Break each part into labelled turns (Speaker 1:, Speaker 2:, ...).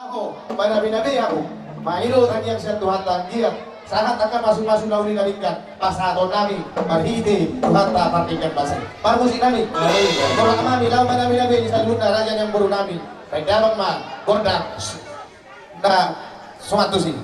Speaker 1: Ako, nabi-nabi ako, mailo tanyang siya Tuhan tanggiyat, sahat akan masuk-masuk lauli nalingkan, pasato nami, marhidi, Tuhan ta partikan basay. Parmusin nami, kalau kami lau nabi-nabi sa luna raja yang baru nami, pagdamang ma, gordak, na sumatusin.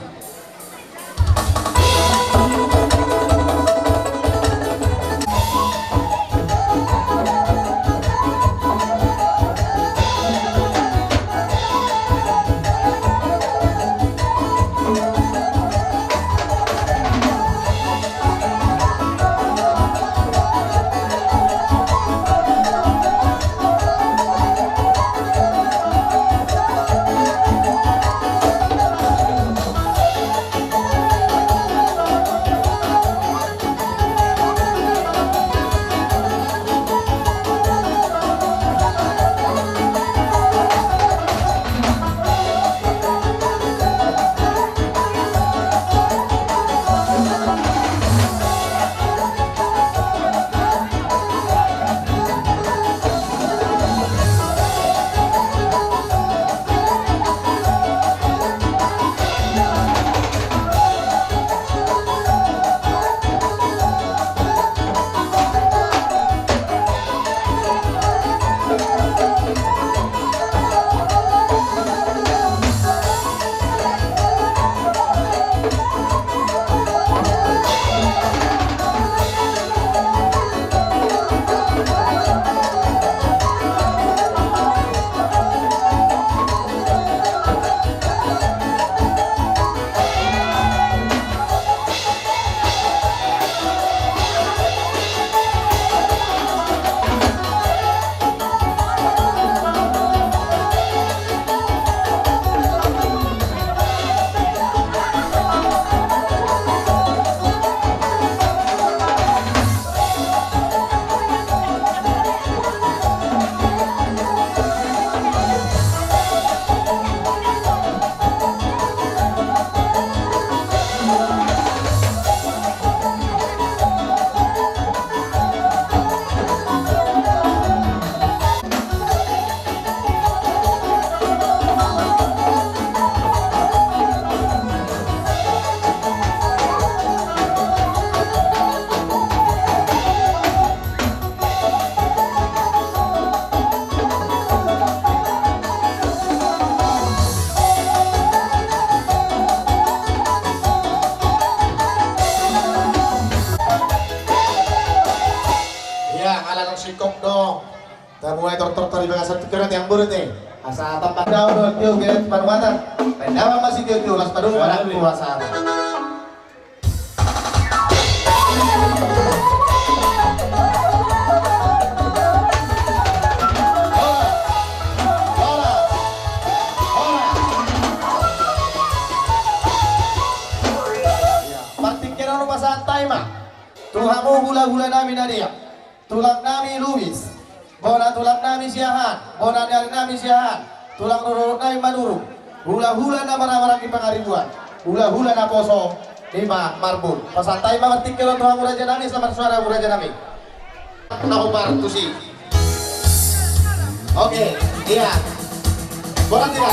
Speaker 1: Sikop dong. Dan mulai tor-tor di bagian satu kerat yang burut nih. Asa tempat daun tiu gelet panuatan. Pendawa masih tiu las padung pada kuasa. Partikin rumah santai mah. Tuhamu hula-hula nami nadia. Tulang nami Luis, bona tulang nami siahan, bona dari nami siahan, tulang rurut nami manurung, hula-hula nama-nama lagi pengaribuan, hula-hula na poso, lima marbun, pasantai mamertik kalau Tuhan muraja nami, selamat suara muraja nami. Nahubar tusi. Oke, iya, bona tidak.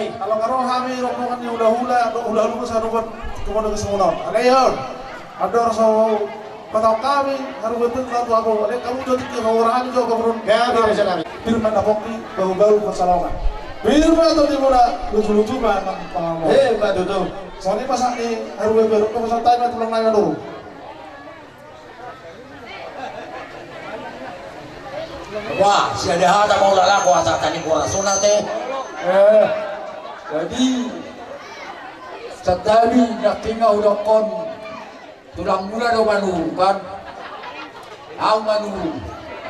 Speaker 1: kami.
Speaker 2: Kalau karo kami rombongan yang hula-hula sa rubat kemudian ke semuanya. Ngayon, ada rasa patau kami harus betul satu aku. Kamu jadi orang juga kemudian.
Speaker 1: Kami raja kami.
Speaker 2: Firman aku ni baru-baru persalongan. Firman atau di mana lucu-lucu banget pengalaman.
Speaker 1: Mbak Dudu.
Speaker 2: Soalnya pasak ni harus baru ke pasal time tulang nanya dulu.
Speaker 3: Wah, si ada tak mau lala kuasa tani kuasa nate.
Speaker 4: Jadi setali nak tinggal udah kon tulang mula do manu kan. Au manu.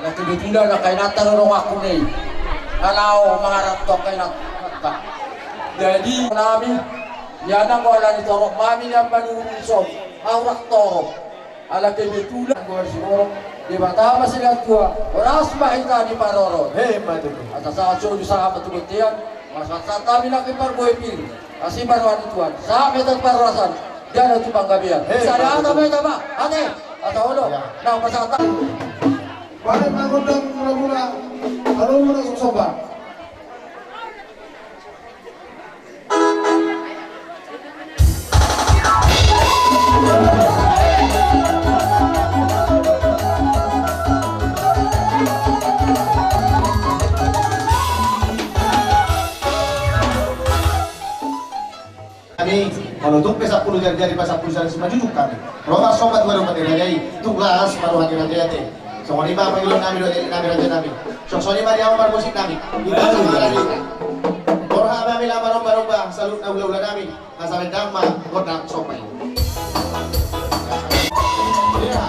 Speaker 4: Anak kebetulan nak kay natar orang aku ni. Kalau mengarap tok kay natar. Jadi kami yana ko ala ni torok mami yang manu sob. Au rak torok. Ala kebetulan ko siguro di batama sila tua. Oras mahita ni paroro.
Speaker 1: Mbak Dudu.
Speaker 4: Atas aso di sa matubutian. Masakan kami nak iparboy pil. Kasi baruan tuan. Sa metag parasan. Diyan at panggabihan. Saya ata may tama. Ate, ata ulo. Na pasata.
Speaker 2: Balik mengundang mula-mula. Kalau mula soba.
Speaker 1: Kami menutup pesak puluh jari pasal puluh jari semaju kami. Romas sobat baru mati rajai. Tugas baru hati rajai. Semua ni apa yang kami raja kami. Sosoni mari awal musik kami. Kita sama lagi. Korha kami lama romba salut ulah kami. Asal dama kodak sopai. Ya,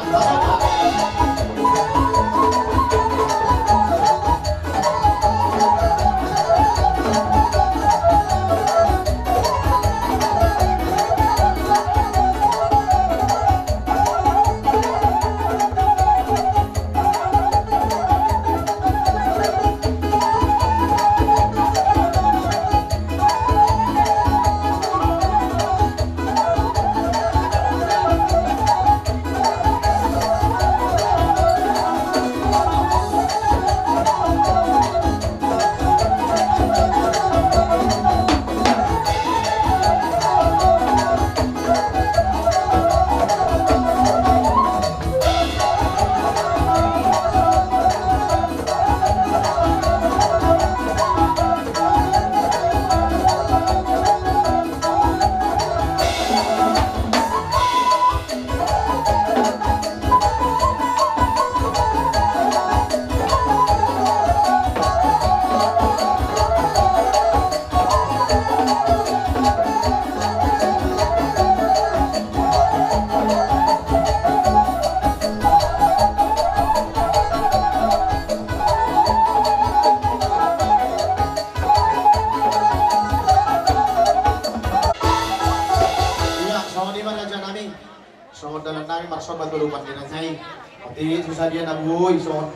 Speaker 1: Pati susah dia nabuy so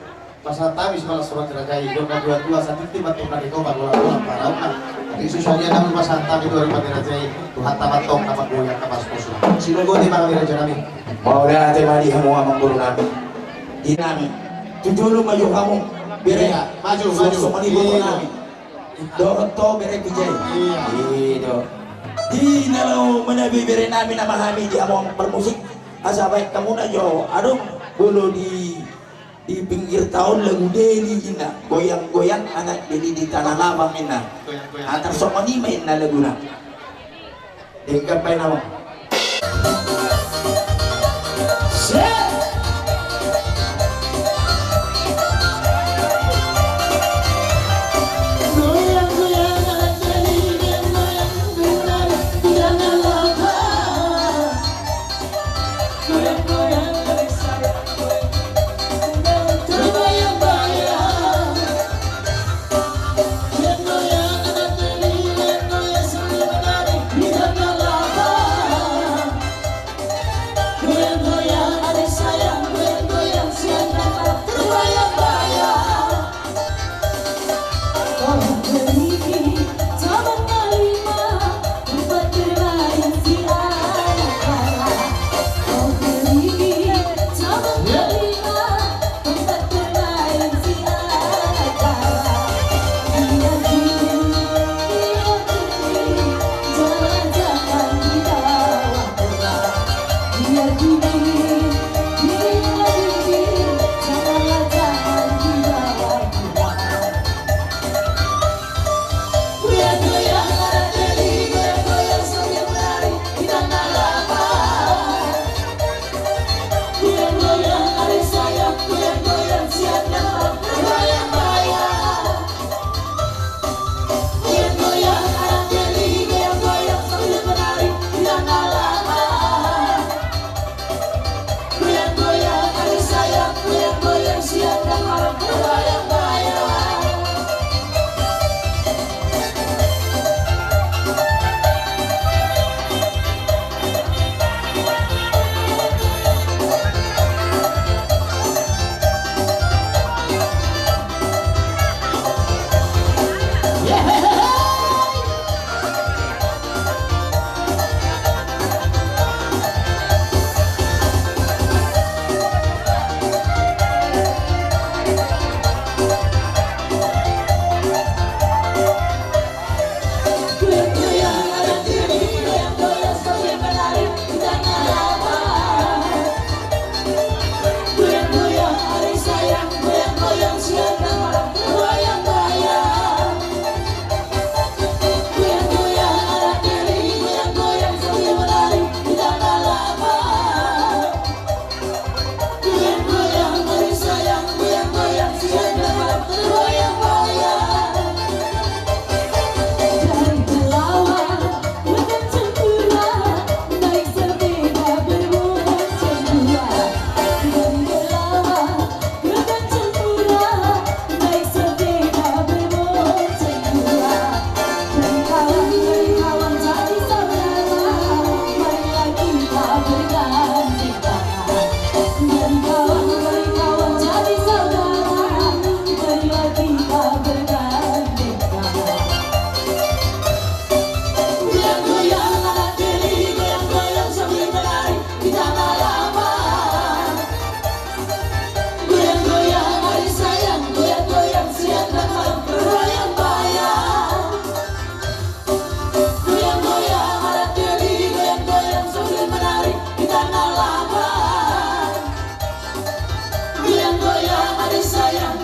Speaker 1: pasal tamis malas surat rajai dong dua satu tim atau nanti kau baru parau kan. Pati susah dia nabuy pasal tamis dua ribu rajai Tuhan tamat tong nama goyang kapas poso. Sino go di mga raja namin.
Speaker 3: Mau dah temani kamu amang guru kami. Dinami. Tujuh lu maju kamu. Bere
Speaker 1: maju.
Speaker 3: Semua ni buat kami. Dokto bere bijay. Iya. Di nalau menabi bere nami nama kami di amang bermusik. Asa baik kamu na jo. Aduh, bulu di pinggir tahun lagu Deli ina goyang-goyang anak Deli di tanah labang ina. Antar semua ni main na lagu na. Dengkap main nama.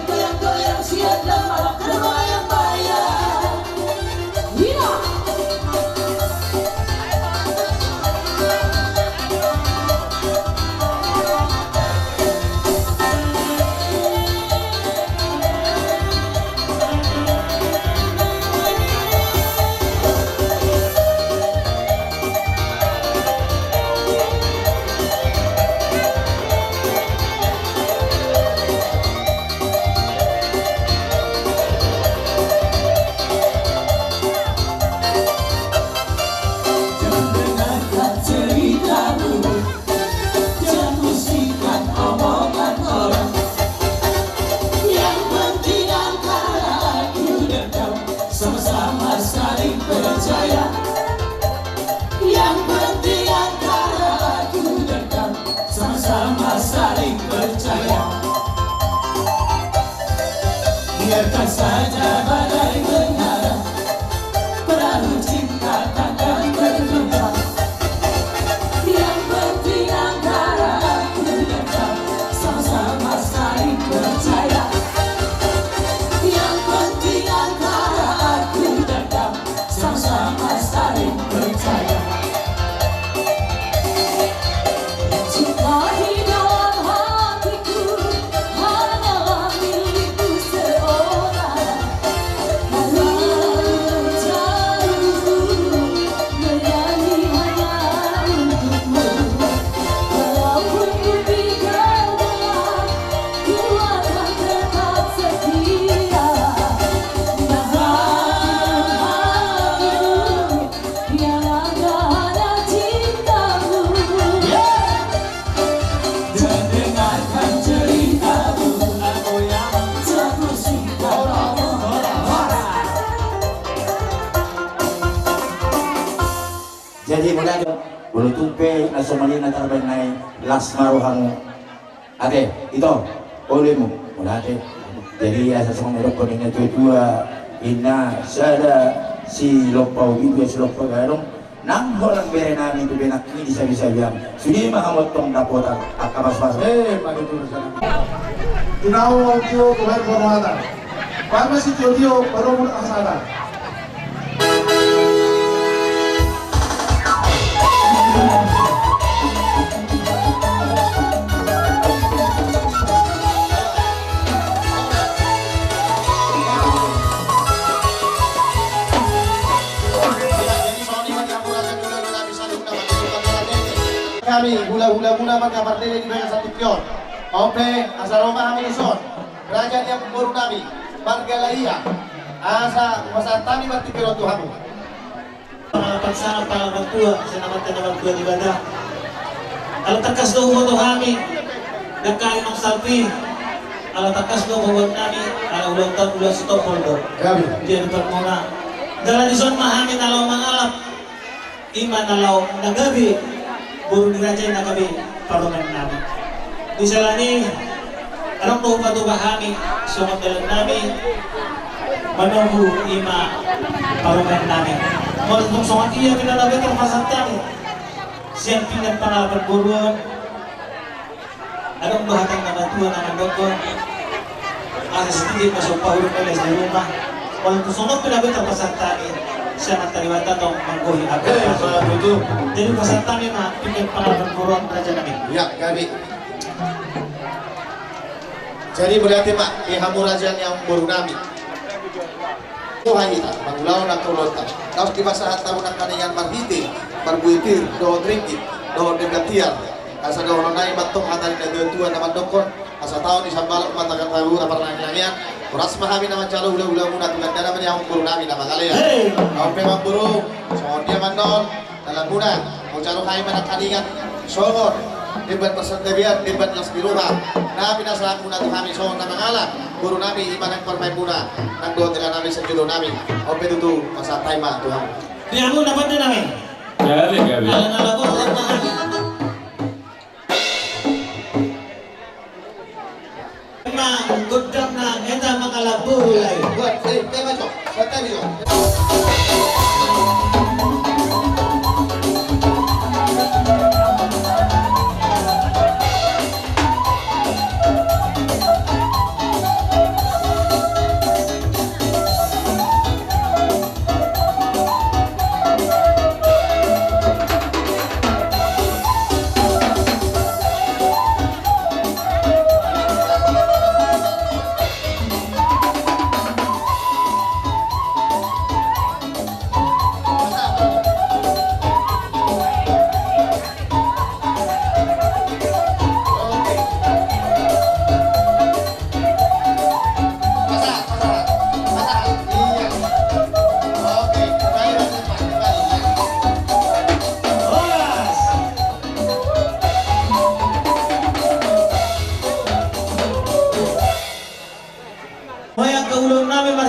Speaker 5: goyang-goyang siada malam terbayang-bayang. Iya. Dengarkan ceritamu, jangan pusingkan omongan orang. Yang penting antara aku dan kau sama-sama saling percaya. Yang penting antara aku dan kau sama-sama saling percaya. Biarkan saja badai mengarah, perahu cinta takkan bergerak. Yang penting antara aku dan kau sama-sama saling percaya. Yang penting antara aku dan kau sama-sama saling percaya. Cinta di dalam hatiku hanyalah milikku seorang. Walau jauh menyanyi hanya untukmu. Walaupun ku pikir berat, ku akan tetap setia. Dalam hatiku yang ada hanya cintamu. Dan dengarkan ceritamu, aku yang jatuh cinta.
Speaker 3: Jadi mula bulu tumpe na sumalina tarbay na las maruhang ate ito uli mo mula ate. Jadi asa sa mga ko ninyo tuwa ina sada si Lopaw Bibya si Lopaw garong nang holang bere namin to binakini sa Bisayang sudi makamot tong dapot at kabas-bas
Speaker 2: Pagituloy sa namin. Tinawag ang Diyo tuhay formadan. Paano si Diyo baru muna kasada?
Speaker 1: Kami hula-hula muna magkapardili di Bayan Santikyon. Ope, asa Roma kami ison. Kerajaan yang baru kami, Margalaya. Asa masantami bertikiro Tuhan.
Speaker 6: Pagsama para magtuwa sa naman tayo magtuwa di bada. Alam takas do mo to kami. Nagkain ng salpi. Alam takas do mo namin. Alam ulang taon ulang sa Topoldo.
Speaker 1: Kami.
Speaker 6: Diyan pa muna. Dala di son mahangin alaw mangalap. Iman alaw nagabi. Buru dirajay nagabi. Parungan namin. Di sala ni alam ko pa do bahami. Sunod dalang namin. Manohu ima parungan namin. Kung sungat iya pinalabay ang pasantang siyang pinagpanapan buruan anong bahatang nabatuan ang nagagawin asa sa tigil masuk pahulong kalis na rumah walang kusunod pinabay ang pasantang siya nagtaliwatan ng mangguhin agad
Speaker 1: Betul.
Speaker 6: jadi pasantang yung pinagpanapan buruan raja namin
Speaker 1: Ya, kami. Jadi berarti Pak, ihamurajan yang baru nami. Tuhan kita, mangulaw na kulota. Tapos di ba sa taon ng kaniyang marhiti, marbuitir, doon ringgit, doon negatiar. Asa doon na imatong hatan na doon naman dokon. Asa taon isang balak matagal tayo na parang nangyayang. Oras mahami naman jalo hula-hula muna. Tulad na naman yung buru namin na magalaya. Kaon pa mang buru, so dia man doon, dalam muna. Kung jalo kayo man ang kaniyang songon. Dibat persentebian, dibat las biruha. Na pinasalamat muna ito kami songon na mangalan. Guru namin, iman ang permay muna. Nagdoon nila namin sa judo namin. O petutu, pasatay ma, Tuhan.
Speaker 6: Diyan mo dapat din namin
Speaker 7: Gabi.
Speaker 6: alang-alang ko na namin Gudang na eta makalabulay.
Speaker 1: Buat, tema cok, santai dulu.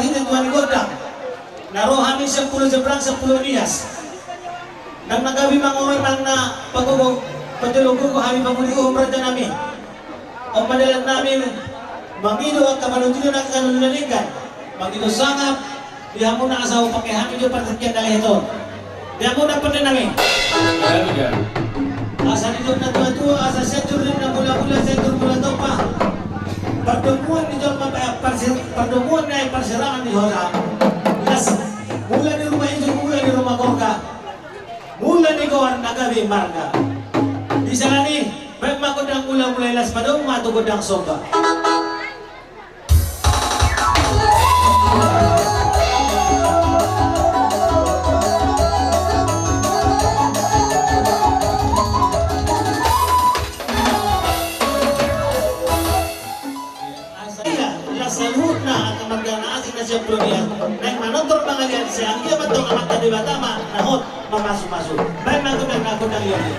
Speaker 6: hidin Tuhan godang. Naroh kami 10 jebrang 10 nias. Nang nagabi mangoy mang na pagugog patulugo ko kami paguli umrah na namin. Ang padalan namin mangido at kamaluntido na kanunalikan. Mangido sangap diha mo na asawa pakai kami do pertikian dali ito. Diha mo na pati namin. Asa nito na tua-tua asa setur na mula-mula setur mula topa. Pertemuan di dalam pertemuan naik perserangan di Hora. Las mula di rumah itu, mula di rumah Gorga, mula di Gawar Nagabi Marga. Di sana nih, baik makodang mula-mula las pada umat atau godang soba. Naik manotor pangalian siang dia betul amat tadi batama nahot memasuk-masuk baik mangkudang nakudang yoni.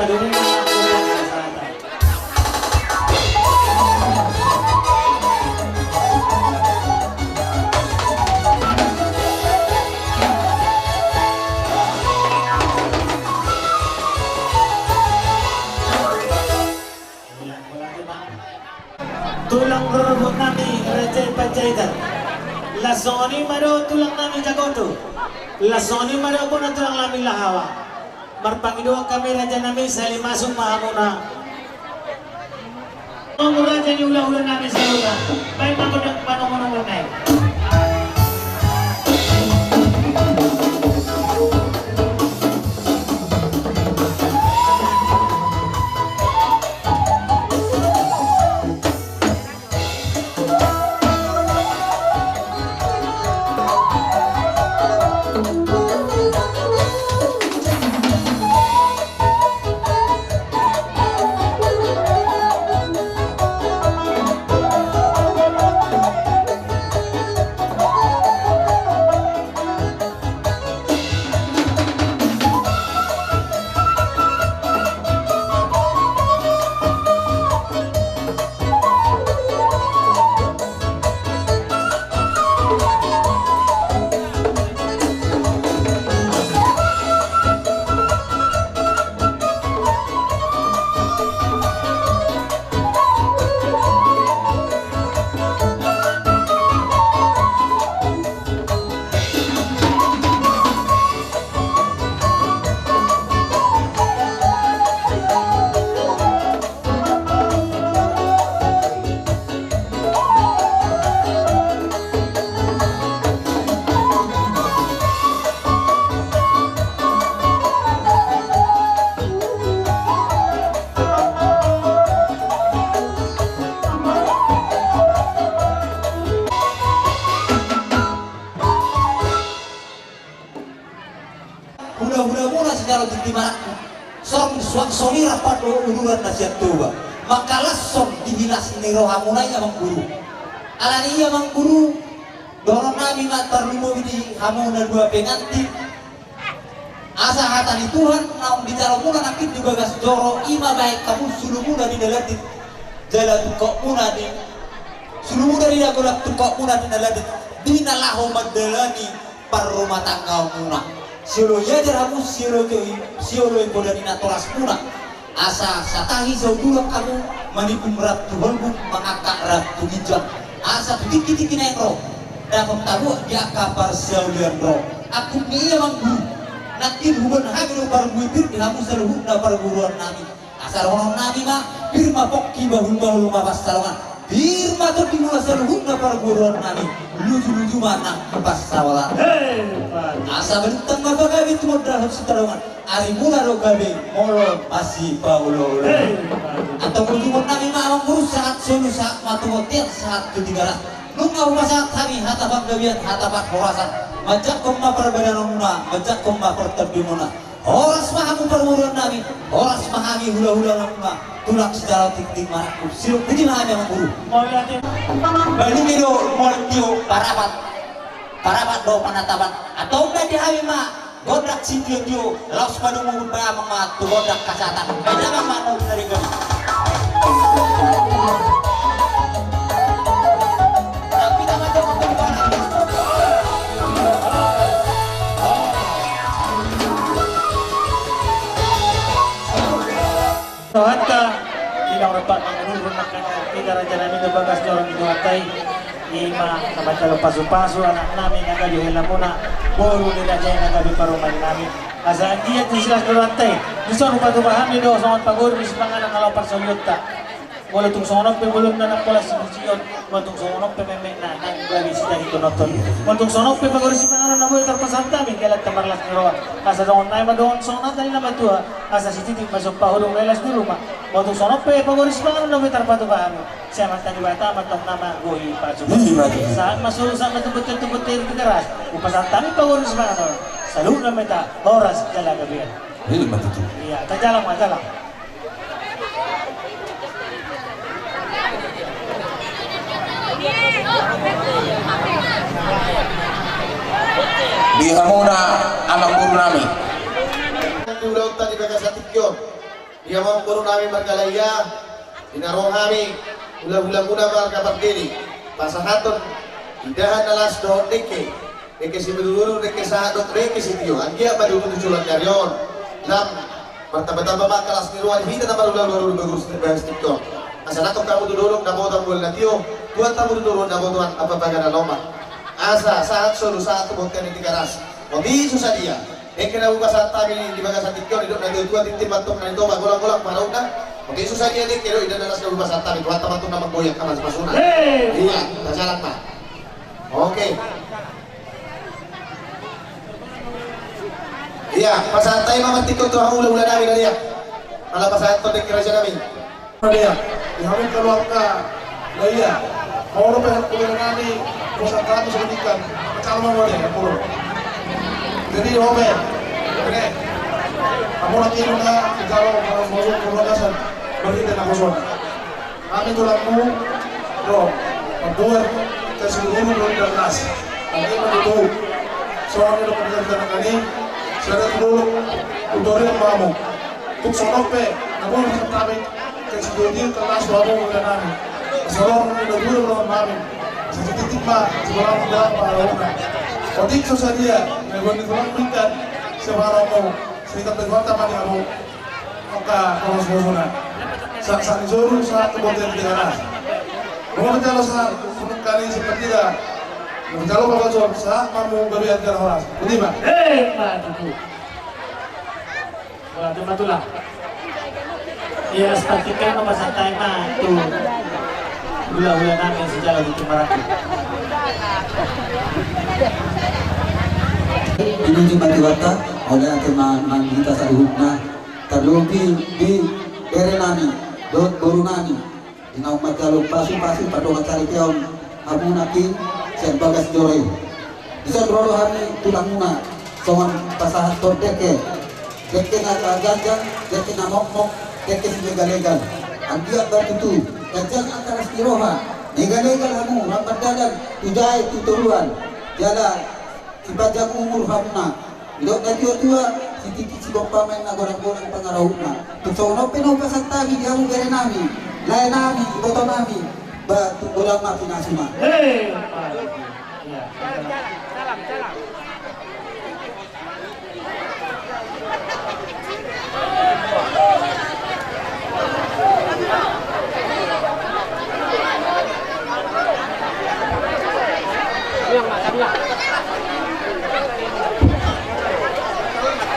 Speaker 6: padulong na ako sa salatan. Tulang robot nami Raja Panjaitan. Lasoni maro tulang nami Jagoto. Lasoni maro po na tulang nami Lahawa. Marpangiduang kami Raja nami sa limasong mahamuna. Ang Raja ni ulah-ulah nami sa lugar. May magunang panungunan na.
Speaker 3: Hula-hula mula secara ditimarakku. Soni rapat uluran nasihat tuba. Makalah son dihilas ini rohamunanya mang guru. Alani mang guru. Dorong nami matar limo di hamuna dua pengantin. Asa hatani Tuhan naung bicara mula nakit juga gas joro ima baik kamu sulu mula di dalatin. Jalan tukok mula di sulu mula di dagolat tukok mula di dalatin. Dina laho madalani par rumah tangga muna. Siolo yajar aku siolo yang bodan ina toras muna. Asa satahi saudulak kamu manipung ratu holbuk mengakak ratu hijab. Asa tutik-titik ina yang roh. Dapat tahu dia kabar saulian roh. Aku niya mang guru. Nakin huban hamil par buibir di hamu saluhun na par guruan nami. Asal orang nami ma firma pokki bahul mabas salongan. Firma tu dimula saluhun na par guruan nami. Luju-luju mana pas sawalan. Asa bentang apa gabi tu modal setarungan. Ari mula ro gabi molon masih paulo. Atau kunjungan nami ma ang guru saat sunu saat matu hotel saat ketiga. Nungau masaat kami hatapan gabian hatapan horasan. Majak komma perbedaanuna, majak komma pertebimuna. Horas mahamu permuruan nami, horas mahami hula-hula namuna. Tulak sejarah tik-tik maraku. Siluk putih mahami ang guru. Balik itu moltio parapat do panatapan. Atau enggak dihami ma godak sitio laos padu mengubah mga tu godak kasatan. Beda mama no dari kami. Tapi tak macam
Speaker 6: Hatta ilang rapat menurun nak kita raja nami kebagas orang itu hatai ima kabatalo pasu-pasu anak nami nagabi hela muna boru ni raja nagabi paruman nami asa dia tisilas hatai dison upatu bahami do songon pagor bis pangalan kalau parsolyota wala tung sonok pe bulon na nakola sinusion wala tung sonok pe meme na nagabi sida hito noton wala tung sonok pe pagor si pangalan na boy tarpasanta min kalat tamarlas niro asa songon nay madon sonat dali na matua asa sititik masuk pahulong lelas di rumah waktu sonok pe pagoris banget nabi terpatu bahami saya mantan bata matong nama gohi pacu saat masuk sama tebet-tebet itu keras upasan kami pagoris banget selalu nama ta horas jalan kebian iya terjalan majalah
Speaker 4: Di hamuna amang guru nami.
Speaker 1: Udah tadi bagas atikyon. Dia mau guru nami bergalaya, dinarohami, ulah-ulah muda berkabar diri, pasahatun, idahan alas doon deke si beduluru deke sahat dot deke si tiyo, anggia badu tujuan karyon, lam, bertambah-tambah makalas niruan hita tambah ulah-ulah bagus bahas tiktok. Asanato kamu dudulong namo tambol na tiyo, tuan tamu dudulong namo tuan apa bagana loma. Asa saat solu saat tubokkan di garas, mobi susah dia. Kena buka saat kami di bagas tiktok hidup nanti tua tim batuk nanti tua golang-golang parau dah. Mobi susah dia nih kero idan nalas buka saat kami tuan tamu nama goyak kamar sepasuna. Iya, tacarak mah. Oke. Iya, pasal tayo mama tiktok tuh ang ulah-ulah namin na dia. Ala pasal to dek kerja namin.
Speaker 2: Dia, kami keluar ke Laya, mau pengen kuliah nani, proses kami sebutkan, calon mau dia, pulau. Jadi Robe, oke, kamu lagi mana kalau masuk ke Makassar, berarti tidak masuk. Kami tulangmu, bro, berdua ke seluruh dari nas, kami begitu. Soalnya udah kerja kali, saya dulu udah yang kamu, untuk sonope, namun kami kesulitan kelas baru mulai nami, seorang udah dulu belum kami, sedikit mah seorang udah parahuna. Otik susah dia, nggak ditulang minta sebarang mau, sehingga terbuat apa nih kamu, maka kalau semua saat disuruh saat kemudian diganas, mau berjalan saat kali seperti dah, berjalan bapak suruh saat kamu berbiar jalan horas, betul pak?
Speaker 6: Pak Tutu. Wala tumatula. Iya, seperti kan masa tayo mah tuh gula-gula namin sa jalan dito Maraki.
Speaker 7: Ini cuma diwata oleh teman kita sa ihub na terlebih di berenani dot borunani dinaw magkalog pasu-pasu padong cari tiyaw hamunaki sen bagas jore bisa drolo hari tulang muna soan pasahat tot deke na gajang deke na mokmok deke si legal-legal ang dia bertutu gajang antara stiroha legal-legal hamu rapat dadan tujay tuturuan jala ibajang umur hamna idok na tua si tiki si pamen na goreng-goreng pangarahuna tusono pinopasat tabi di hamu gere nami lain nami iboto nami ba tugulang na pinasuma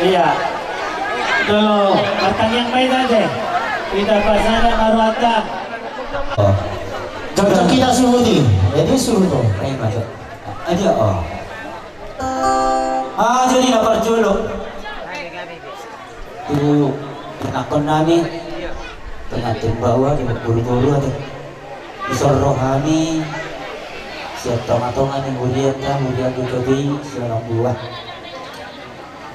Speaker 6: Iya. Tuh, matang yang baik aja. Kita pasangan marwata.
Speaker 7: Cocok kita suruh di, jadi suruh tuh, kayak macam aja oh. Jadi dapat juluk. Tuh, penakon nami, pengantin bawah di buru-buru ada. Isor rohani, siap tonga-tonga nih mulia juga bi, siapa buah.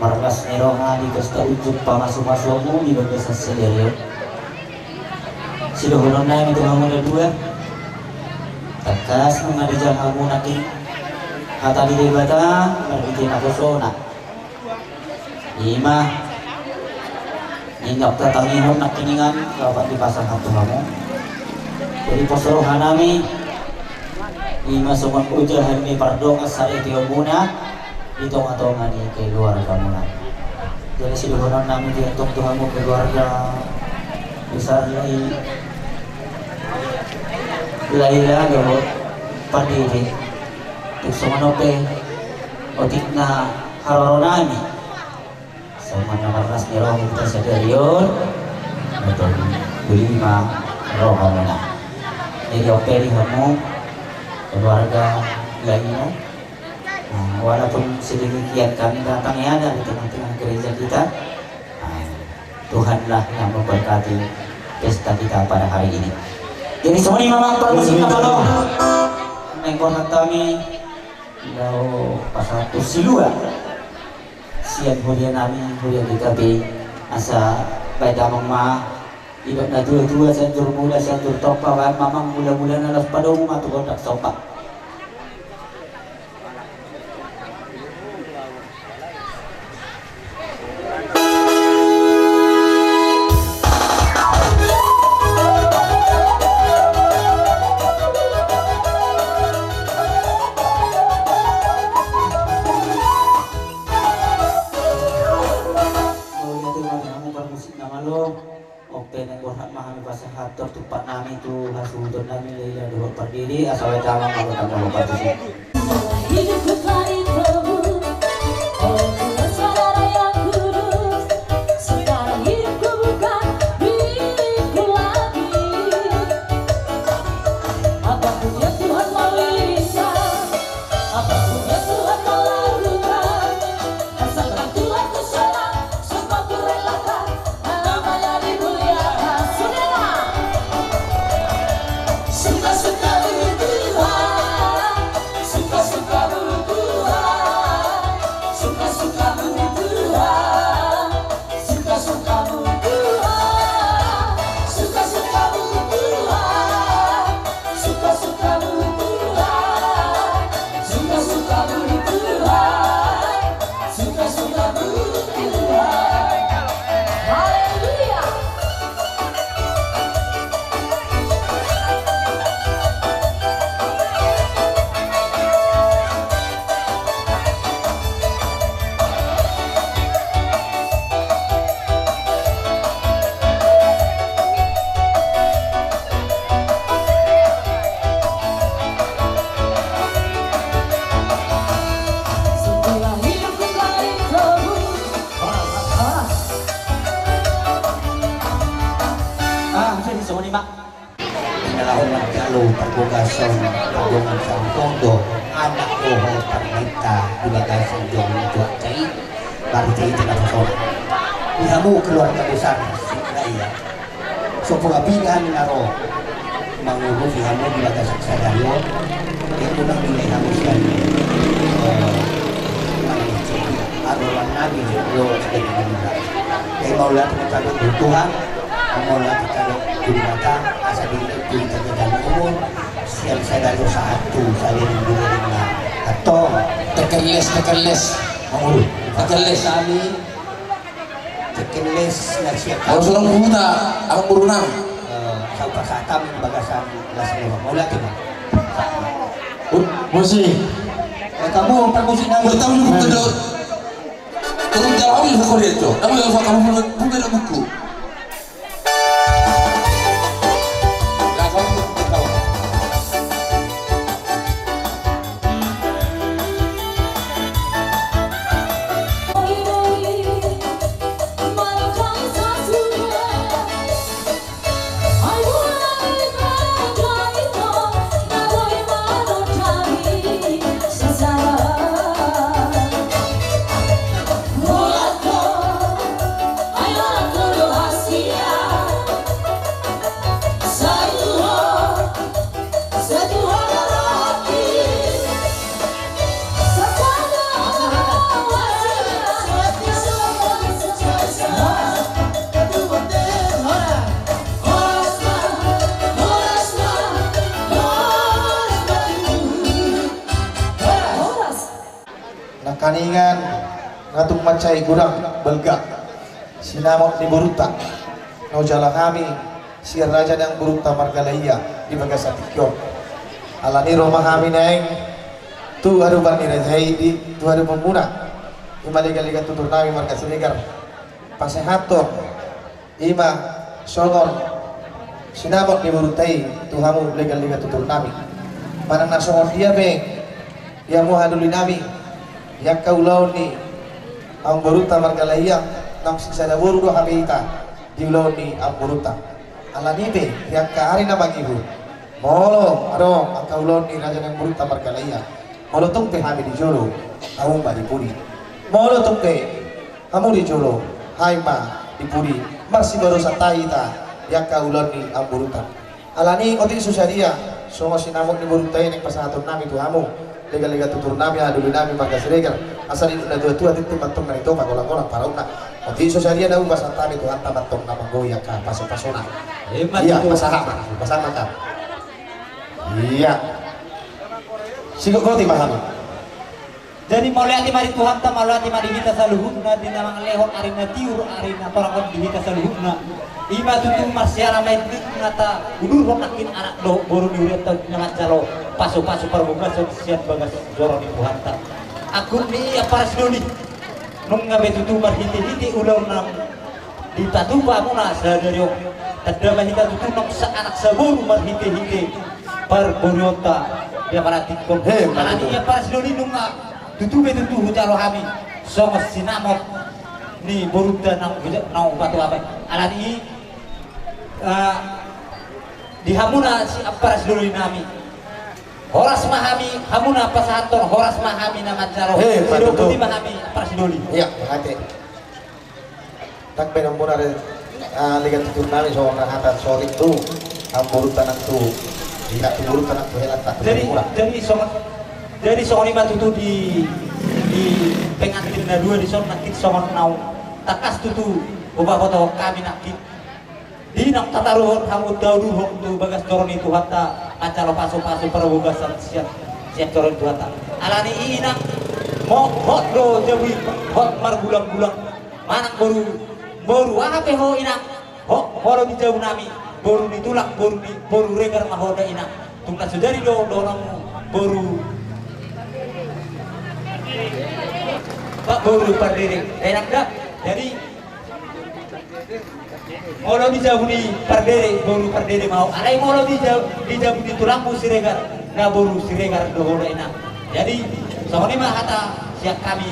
Speaker 7: Markas ni rohani kasta ujuk pamasuk-masukmu di bagian sendiri. Sidohonon na yung itong mga dua. Takas mga dijang hamu naki hata di debata berbikin aku sona. Ima ingat tatangihon nakiningan dapat dipasang hatu kamu. Jadi posorohan nami ima sumang ujahan mi pardong asari tiyo muna itong-atongan ni keluarga muna. Jadi sidohonon nami diantong tuhamu keluarga besar Laila gawot pandiri tuk sumanope otik na haroronami sama nama ras nirong kita sadarion atau bulima roh muna jadi operi kamu keluarga lainnya walaupun sedemikian kami datang ya dari tengah-tengah gereja kita Tuhanlah yang memberkati pesta kita pada hari ini. Jadi semua memang permusik kalau nengkon kami lau pasal silua siap kemudian kami kemudian dikabi asa baik mama hidup na dua sentur mula sentur topa kan mamang mula-mula nalas pada umat tu tak sopak. Jolo oke neng borhat mahami pasahator tupat nami tu hasudon nami leila dua perdiri asal talang kalau tak mau partisi.
Speaker 5: Hidupku paling terburuk, oh bukan saudara yang kudus. Sekarang hidupku bukan milikku lagi. Apapun yang Tuhan mau lihat, apapun yang Tuhan mau lakukan, asalkan Tuhan ku senang, semua ku relakan, namanya dimuliakan. Saudara, suka-suka diri Tuhan, suka-suka diri Tuhan, suka-suka diri Tuhan, suka-suka diri Tuhan, suka-suka diri Tuhan, suka-suka diri Tuhan, suka-suka diri Tuhan, suka-suka diri Tuhan. Haleluya. Setelah hidupku paling terburuk,
Speaker 7: Jadi semua ni mak. Adalah umat jalur perbugasan Pagungan Sang Tondo anak boho pernita di bagasan jom tuak cai baru cai tengah pesona. Ihamu keluarga besar Raya. Sopo abigan naro mangurus ihamu di bagasan sadario yang unang nilai hamu sekali. Arulan nabi lo sebagai gembira. Kay maulah terkadang bertuhan, maulah terkadang mata asa diri terkadang umur siang sadario satu saling dirinya atau
Speaker 4: Tekeles
Speaker 7: mangurus.
Speaker 4: Tekeles.
Speaker 7: Kami tekeles na siya
Speaker 4: Kalau sudah menguna ang burunang
Speaker 7: sa pasatam bagasan laslewa maulah tiba.
Speaker 4: musik
Speaker 7: Kamu permusik na
Speaker 4: bertahu juga betul turun jauh ya kau lihat tuh kamu yang kamu punya buku nah kamu tahu
Speaker 1: Nakaningan ngatung macay gurang belga sinamot ni Buruta no jala kami si raja ng Buruta Margalaya di Bagasa Tikyo alani Roma kami naeng tu aruban ni Rajai di tu aru pemuna imaliga-liga tutur nami marga sinigar pasehato ima songon sinamot ni Burutai tu hamu liga-liga tutur nami manang nasongon dia be dia mo haduli nami yang kaulau ni ang Buruta Margalaya nang sisada buru do habita di ulau ni ang Buruta ala nibe yang kahari na magibu molo aro ang kaulau ni raja ng Buruta Margalaya molo tungpe hami di jolo awong ba di puri molo tungpe hamu di jolo hai ma di puri masih baru satai ta yang kaulau ni ang Buruta ala ni oti susadia so sinamot ni Buruta yang pasahaton nami tu hamu lega-lega tutur nami aduli nami marga Siregar asal itu na dua-dua titu matong na ito pagolang-golang paraw na o di sosyaria na ubas ang tami tuhan tamatong na manggoya ka paso-pasona iya pasama ka iya sigo ko ti mahami
Speaker 8: Jadi mau lihat mari Tuhan ta mau lihat mari kita saluhuna di namang lehon arina tiur arina torang di kita saluhuna ima tutu marsiara main ngata udur rokakin anak do boru diuliat ta nyamat jalo pasu-pasu perbuka siat bagas jorong di Tuhan ta aku ni apa rasdoni nung ngabe tutu mar hiti-hiti ulau nang di tatupa muna sa daryo tadama hita tutunok sa anak sa buru marhite-hite par boryota dia para tikon alani ya para sidoli nunga tutube tutu calo kami songos sinamot ni boruda nang batu apa alani di hamuna si para sidoli nami horas mahami hamuna pasahator horas mahami nama caro sido putih mahami para sidoli
Speaker 1: iya ate tak benang muna rin ligat tutun namin so nangatan sorry tu ang burutan ng tu tidak burutan ng tu helat tak
Speaker 8: jadi songon lima tutu di pengantin na dua di son nakit songon nau takas tutu ubah foto kami nakit di nak tataruhon hamud dauduhon tu bagas toron itu hatta acalo paso-paso para bugasan siap toron itu hatta alani inak mo hot do jawi hot mar gulang-gulang manang baru apa ho inak horo di jauh nami baru ditulak baru regar mahoda inak tungkat sejari dorong baru pak baru pardiri enak dah jadi molo di jauh di pardiri mau alai molo di jauh di tulangku siregar na baru siregar dohoda inak jadi sama ni mah kata siap kami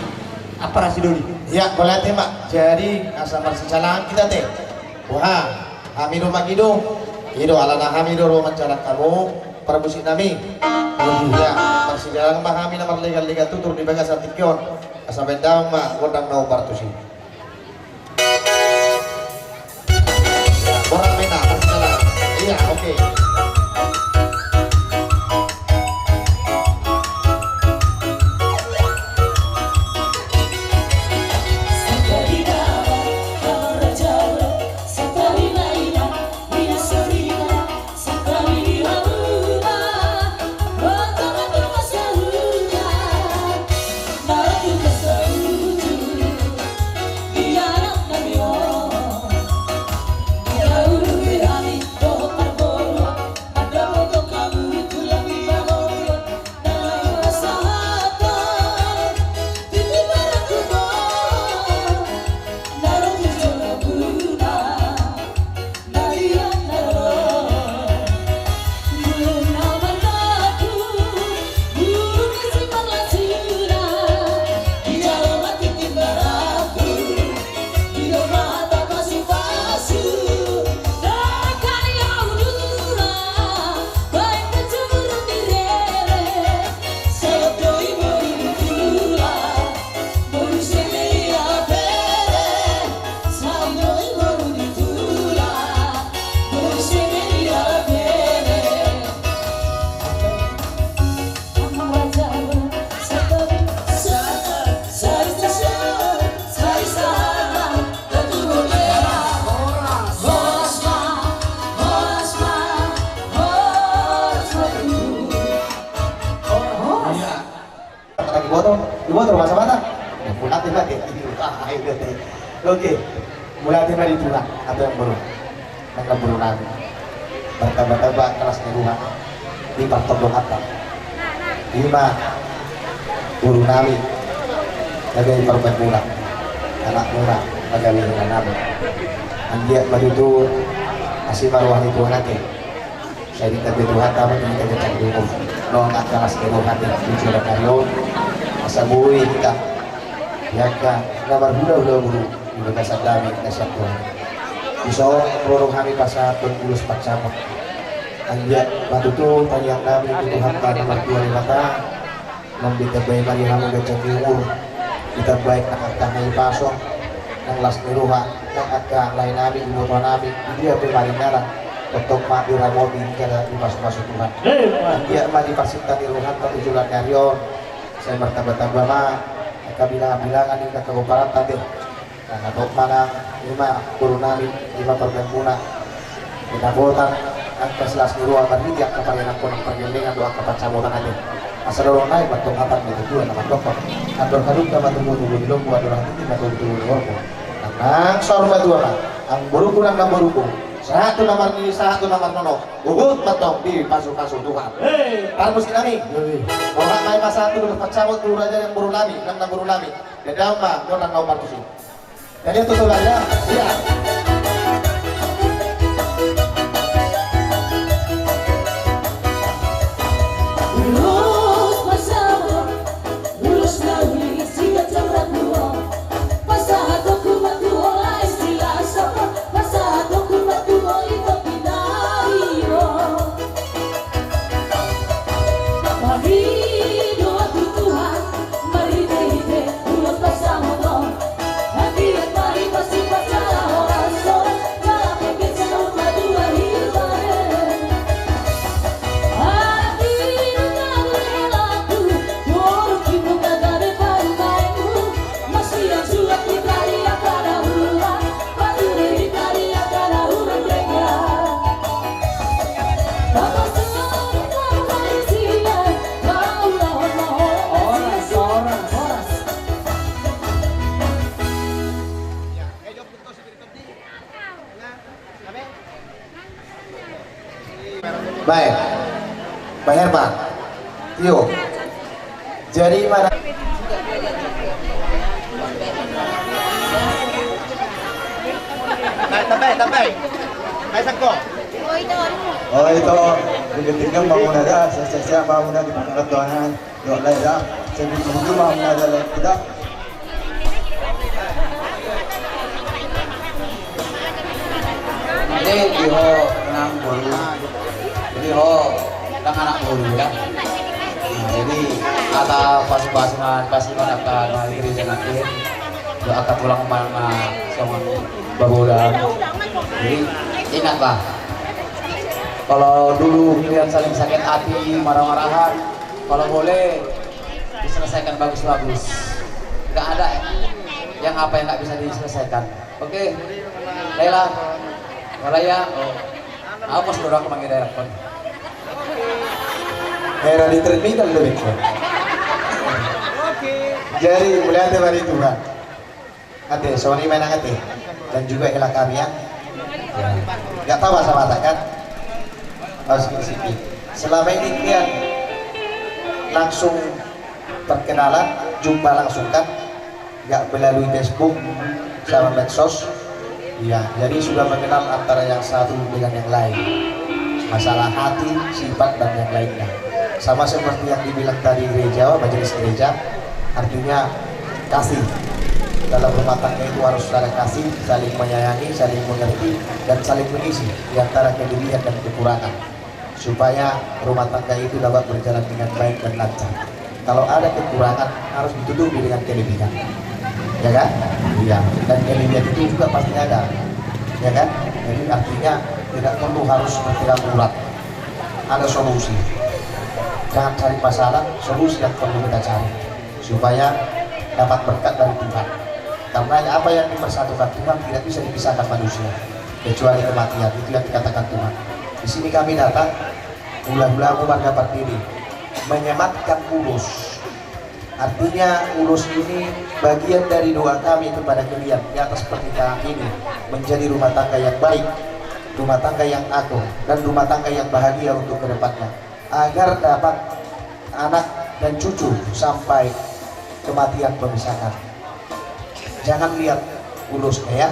Speaker 8: apa rasidoli
Speaker 1: ya boleh teh mak jadi asa persicalan kita teh wah kami rumah kido alana kami do rumah jalan kamu perbusi nami ya persicalan mah kami nomor legal tutur di bagas atikyon asa bendang mah kodang nau partusi orang mena persicalan iya oke Ibu rumah sama tak? Mulai tadi oke, mulai tadi curang atau yang baru, mereka berulang, bertambah-tambah kelas kedua di partor dohata, 5 guru nami, lagi perban mula, anak mula, lagi dengan nami, anjir begitu asih maruah itu nanti, saya di tepi dohata, kita cek dulu, nongak kelas kedua hati, dijual karyo. Sabui kita ya ka gambar hula buru di dasar dami dasar tuan iso prorong kami pasal penulus pacama anjak batu tu panjang dami itu hampa nomor 2 di mata membita bayi mari hamu gacang timur kita baik nak kami pasong nang las niruha nang akka lain nabi ibu tuan nabi dia bemari nara untuk mati ramodi kada di masuk Tuhan dia mari pasita di ruhan tapi jualan karyon saya bertambah-tambah mah bilangan ini kakak uparan tadi nah atau mana 5 guru nami 5 pergabungan kita botan angka selas niruan tadi tiap kapal yang aku pergelengan doa kapal cabutan aja asal dorong naik batuk apat gitu dua nama dokter ador kadung sama tunggu di lombu ador hati tidak tunggu di lombu nang sorba dua lah ang buruku nang buruku satu nomor ini satu nomor nono gugut betok di pasu-pasu Tuhan parmus kami orang main masa itu dapat cabut guru raja yang buru nami nang buru nami dan dama orang nau partusi Jadi tutulannya, iya.
Speaker 5: Lulus bersama, lulus dahulu sehingga cerah dua. Masa aku mati oleh istilah sama, masa aku mati oleh itu binario. Mari doa Tuhan, mari deh lulus bersama dong. Hati mari pasti pacara orang sol, dalam pikir selalu dua hidup.
Speaker 1: Baik, Pak Herman, yuk. Jadi mana? Tambay. Ay sangko.
Speaker 7: Oh itu, digetingkan bangunan dah, saya bangunan di pengetahuan, doa lain dah, saya bikin bangunan dah kita.
Speaker 4: Jadi iho nang bolu, jadi ho nang anak bolu ya. Nah, jadi ada pasukan akan mengakhiri dengan ini, doa akan pulang mana sama babodan. Jadi ingatlah, kalau dulu kalian saling sakit hati, marah-marahan, kalau boleh diselesaikan bagus-bagus. Nggak ada yang apa yang nggak bisa diselesaikan. Oke, Laila. Kalau ya, aku sudah aku manggil direktur.
Speaker 1: Era diterbitan lebih. Jadi mulai dari Tuhan. Ate, sorry main ate. Dan juga ilah kami ya. Gak tahu bahasa kan? Harus sedikit. Selama ini kalian langsung perkenalan, jumpa langsung kan? Gak melalui Facebook sama medsos. Ya, jadi sudah mengenal antara yang satu dengan yang lain. Masalah hati, sifat dan yang lainnya. Sama seperti yang dibilang tadi gereja, majelis gereja, artinya kasih. Dalam rumah tangga itu harus ada kasih, saling menyayangi, saling mengerti, dan saling mengisi di antara kelebihan dan kekurangan, supaya rumah tangga itu dapat berjalan dengan baik dan lancar. Kalau ada kekurangan harus ditutupi dengan kelebihan. Ya kan? Iya. Dan kelebihan itu juga pasti ada, ya kan? Jadi artinya tidak perlu harus bertirak urat. Ada solusi. Jangan cari masalah, solusi yang perlu kita cari supaya dapat berkat dari Tuhan. Karena apa yang dipersatukan Tuhan tidak bisa dipisahkan manusia kecuali kematian. Itu yang dikatakan Tuhan. Di sini kami datang, ulah-ulah warga Pertiwi menyematkan ulus. Artinya ulus ini bagian dari doa kami kepada kalian di atas pernikahan ini menjadi rumah tangga yang baik, rumah tangga yang agung, dan rumah tangga yang bahagia untuk kedepannya, agar dapat anak dan cucu sampai kematian memisahkan. Jangan lihat ulusnya ya,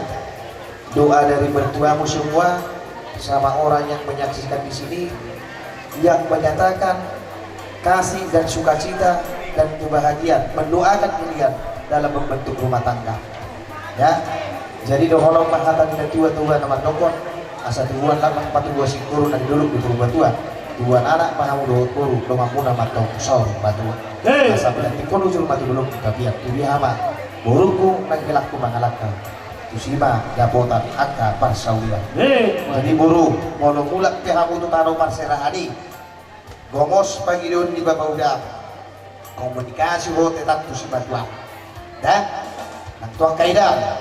Speaker 1: doa dari mertuamu semua sama orang yang menyaksikan di sini yang menyatakan kasih dan sukacita dan kebahagiaan, mendoakan kalian dalam membentuk rumah tangga. Ya, jadi doholong mahatan dan tua-tua nama dokon asa tuan lah empat dua si turun dari dulu di rumah tua. Tuan anak mahamu dohot puru domamu nama tong sor batu. Asa bilang tikon ujung mati belum tapi ya tubi hama. Burungku nagilakku mangalaka. Tusima dapotan akka parsawiya. Jadi burung mono mulak pehamu tu taro parserahani. Gomos pagi doon di bawah udah komunikasi ho tetap tu si batuan. Dah, tuang kaidah.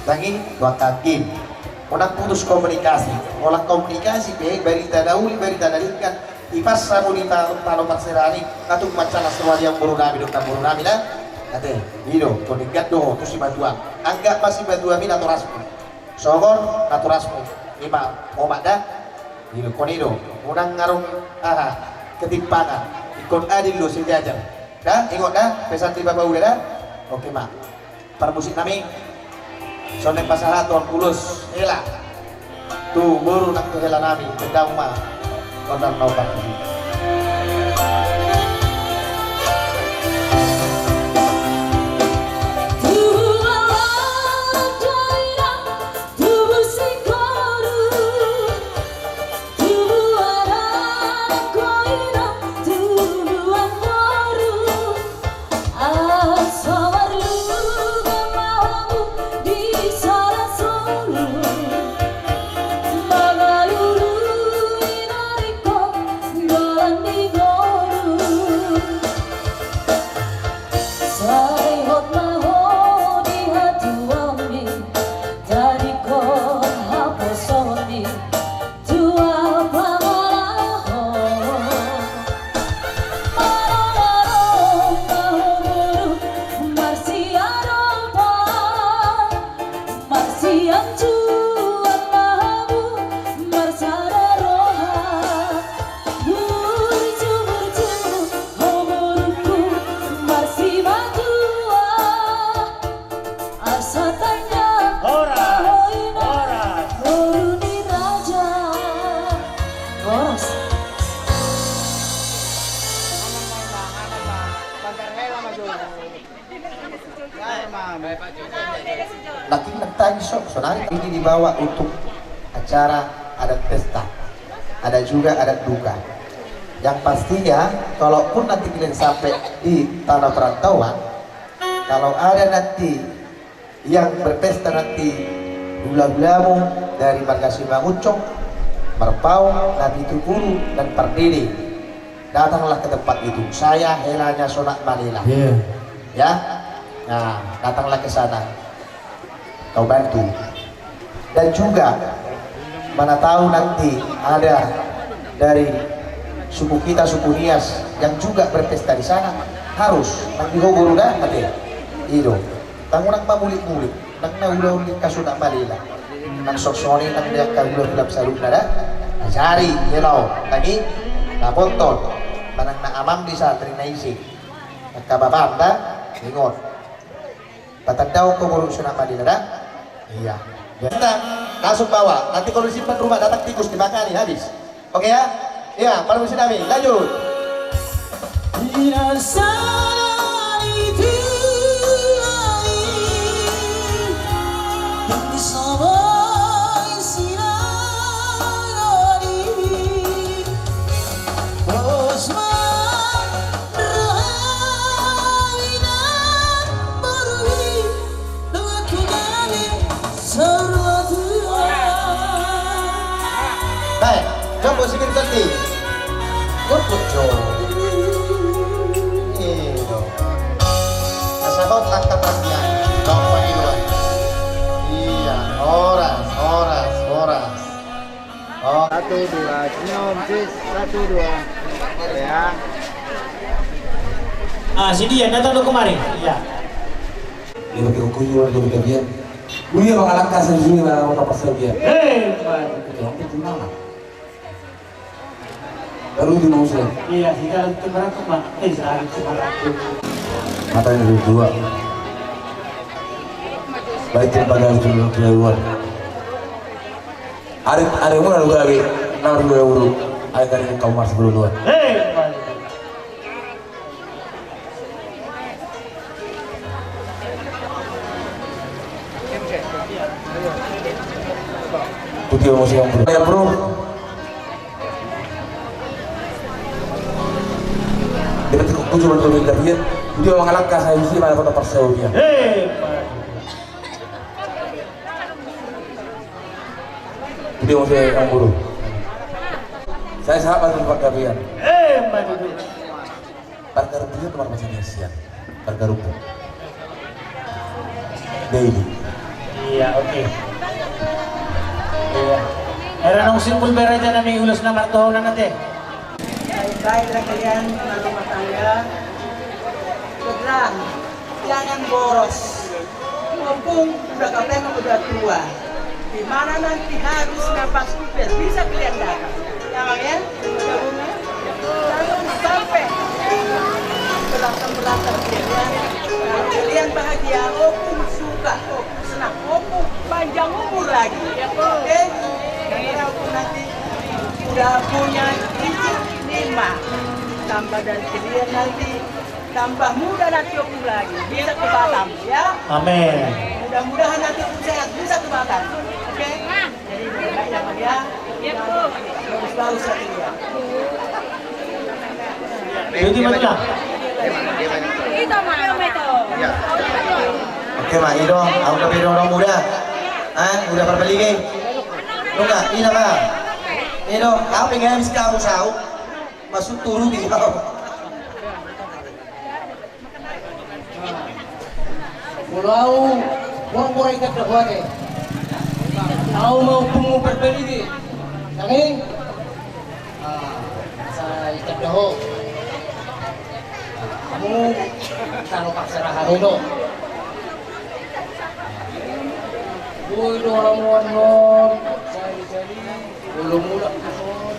Speaker 1: Lagi tuang kagim. Orang putus komunikasi, olah komunikasi baik berita dahulu berita dalikan. Ipas samu di tano parserani, katung macam semua yang buru nabi dokter buru nabi dah. Kata, hidup, konikat doh tu si batuan. Anggap masih batuan min atau rasmu. Sogor atau rasmu. Lima obat dah. Hidup konido. Orang ngarung ketimpangan. Ikut adil lo sejajar. Dah, ingat dah pesan di bapak udah dah. Oke mak. Permusik nami Sonek pasaha tuang kulus hela. Tu buru nak tu hela nami kedang mah. Kodang nobat ini. Lakin nagtanya sonari ini dibawa untuk acara adat pesta, ada juga adat duka. Yang pastinya, kalaupun nanti kalian sampai di tanah perantauan, kalau ada nanti yang berpesta nanti gula-gulamu dari Margasi Mangucong, Merpau, Nabi Tukuru dan Pardede, datanglah ke tempat itu. Saya helanya Sonak Manila. Ya, nah datanglah ke sana. Kau bantu. Dan juga mana tahu nanti ada dari suku kita, suku Nias yang juga berpesta di sana, harus nanti guru dah ada itu tangunang pamulik-mulik nang naula-uli kasunak malila nang soksoni nang dia kagulah gelap saluk nada cari helau lagi naponton manang na amam di santri na isi nakababanda ingot patagdaw ko guru sunak malila dah iya kita langsung bawa nanti kalau disimpan rumah datang tikus dimakan habis. Oke ya? Ya, permisi kami, lanjut. Baik, coba sikit tadi. Kurkuco. Itu. Nasabot angkat tangan. Bawa iluan. Iya, oras. Oh.
Speaker 9: 1, 2, senyum, sis. 1, 2. Ya.
Speaker 6: Si Dian datang dulu kemarin. Iya.
Speaker 3: Ini bagi kuyuan dari bagian. Kuya mengalahkan kasih sini lah mau pasal dia. Itu nama. Baru di mau saya.
Speaker 6: Iya, kita kemarin kok sehari kemarin.
Speaker 3: Matanya dari dua. Baik pada luar. Hari mana lu lagi? 6.000 euro. Ayo kali ini kau masuk dulu luar. Putih emosi yang bro. Ya bro. Dia betul cuma tuh dia. Dia mengalahkan saya di sini pada kota Perseu dia. Dia mau saya yang buru. Saya sahabat tempat kalian. Harga rupiah tempat macam Indonesia. Harga rupiah. Daily.
Speaker 6: Iya, oke. Iya. Era nung simpul beraja namin ulos na martoh na natin.
Speaker 10: Baik lah kalian na rumah tangga. Segera, jangan boros. Mumpung udah katanya udah tua. Di mana nanti harus nafas super bisa kalian datang. Ya, gabungnya. Jangan sampai belakang kalian. Kalau kalian bahagia, opung suka, opung senang, opung udah punya cicit 5. Tambah dari kalian nanti tambah muda nanti aku lagi bisa ke Batam ya.
Speaker 6: Amin.
Speaker 10: Mudah-mudahan nanti aku sehat bisa ke Batam. Oke? Jadi baik ya Pak ya. Bagus-bagus hati ya.
Speaker 6: Jadi macam.
Speaker 5: Itu mah itu.
Speaker 1: Oke, Mak Ido, aku ke biro orang muda. Udah perbelige. Lu enggak, ini apa? Ido, apa yang habis kamu sahu? Masuk turu di kau.
Speaker 10: Pulau orang-orang ikat dah buat Tahu mau kamu berbeli Kami saya ikat dah. Kamu kalau paksa rahan itu. Boy do orang-orang cari-cari belum mula kusol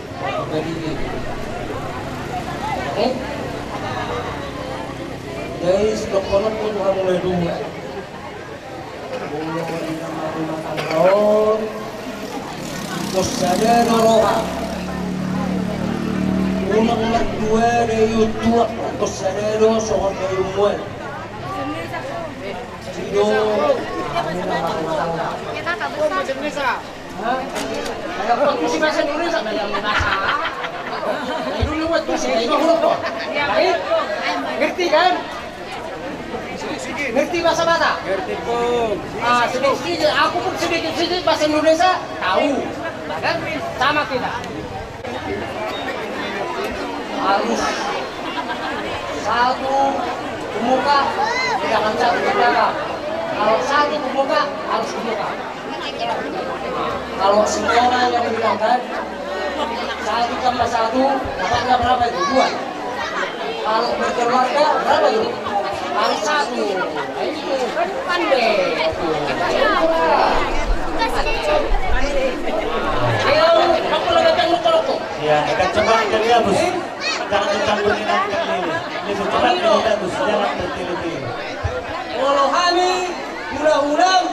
Speaker 10: berbeli. Guys, dokter pun orang mulai dulu. Tahun terus ada doroha unak-unak 2 dari YouTube terus ada do soal dari umuan sido
Speaker 5: Kita kabur bahasa Indonesia.
Speaker 10: ada konstitusi bahasa Indonesia dalam bahasa dulu buat kursi itu huruf kok baik ngerti kan ngerti bahasa mana? Ngerti pun. Sedikit aku pun sedikit bahasa Indonesia tahu, kan? Sama kita. Harus satu pemuka, jangan satu ke belakang. Kalau satu pemuka harus pemuka. Kalau semuanya yang dibilangkan 1 tambah 1 dapatnya berapa itu? 2. Kalau berkeluarga berapa itu? Harus 1. Itu kan pandai. Ayo, aku lagi tengok kolok.
Speaker 6: Ya, akan coba ikan gabus. Jangan dicampur dengan ikan lele. Lebih cepat ikan gabus, jangan bertele-tele.
Speaker 10: Kalau kami ulang-ulang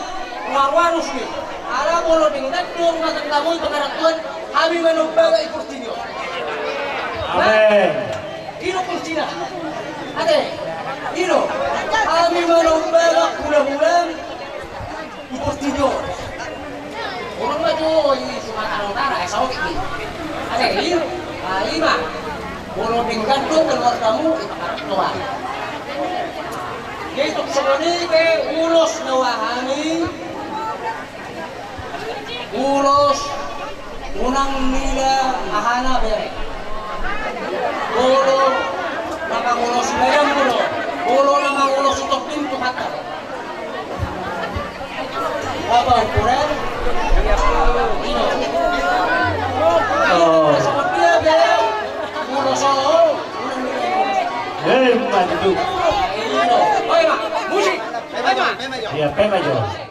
Speaker 10: warwarus nih. Ada kalau dengan dong matang tamu pengaratuan kami menumbaga ikut video.
Speaker 6: Amin.
Speaker 10: Ino kurcina. Ade. Ino. Kami menumbaga ulang-ulang ikut video. Orang maju ini Sumatera Utara, Saudi ini. Ade. Ino. 5. Kalau dengan dong keluar kamu itu pengaratuan. Yaitu sebenarnya ke ulos nawahani. Ulos unang nila ahana bere. Bolo nama ulos bayam bolo. Bolo nama ulos utok pintu kata. Apa ukuran? Ini.
Speaker 6: Oh.
Speaker 10: Seperti apa? Ulos unang nila.
Speaker 6: Maju.
Speaker 10: Ini. Oh, musik.
Speaker 6: Ya, pemajo.